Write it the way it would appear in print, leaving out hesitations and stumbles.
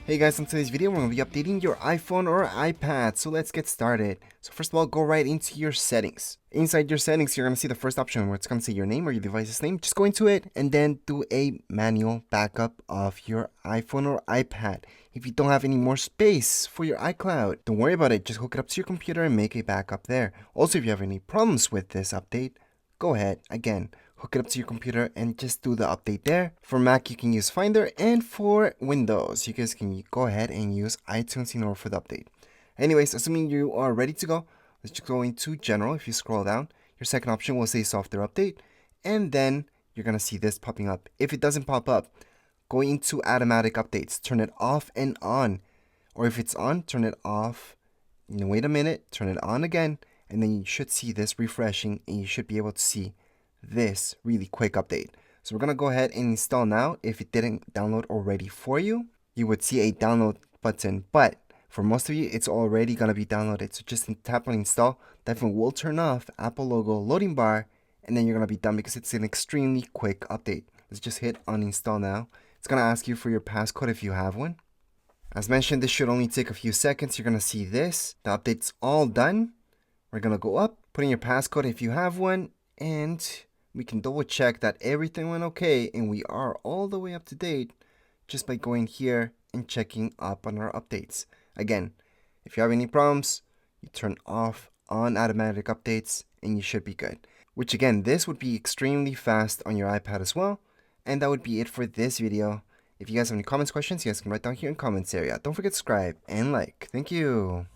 Hey guys, in today's video we're going to be updating your iPhone or iPad, so let's get started. So first of all, go right into your settings. Inside your settings, you're going to see the first option where it's going to say your name or your device's name. Just go into it and then do a manual backup of your iPhone or iPad. If you don't have any more space for your iCloud, don't worry about it. Just hook it up to your computer and make a backup there. Also, if you have any problems with this update, go ahead, again, hook it up to your computer and just do the update there. For Mac, you can use Finder, and for Windows, you guys can go ahead and use iTunes in order for the update. Anyways, assuming you are ready to go, let's just go into General. If you scroll down, your second option will say Software Update, and then you're going to see this popping up. If it doesn't pop up, go into Automatic Updates, turn it off and on. Or if it's on, turn it off, wait a minute, turn it on again, and then you should see this refreshing and you should be able to see this really quick update. So we're going to go ahead and install now. If it didn't download already for you, you would see a download button, but for most of you, it's already going to be downloaded. So just tap on install. That one will turn off Apple logo loading bar, and then you're going to be done because it's an extremely quick update. Let's just hit uninstall now. It's going to ask you for your passcode if you have one. As mentioned, this should only take a few seconds. You're going to see this. The update's all done. We're going to go up, put in your passcode if you have one, and we can double check that everything went okay and we are all the way up to date just by going here and checking up on our updates. Again, if you have any problems, you turn off on automatic updates and you should be good. Which again, this would be extremely fast on your iPad as well. And that would be it for this video. If you guys have any comments, questions, you guys can write down here in the comments area. Don't forget to subscribe and like. Thank you.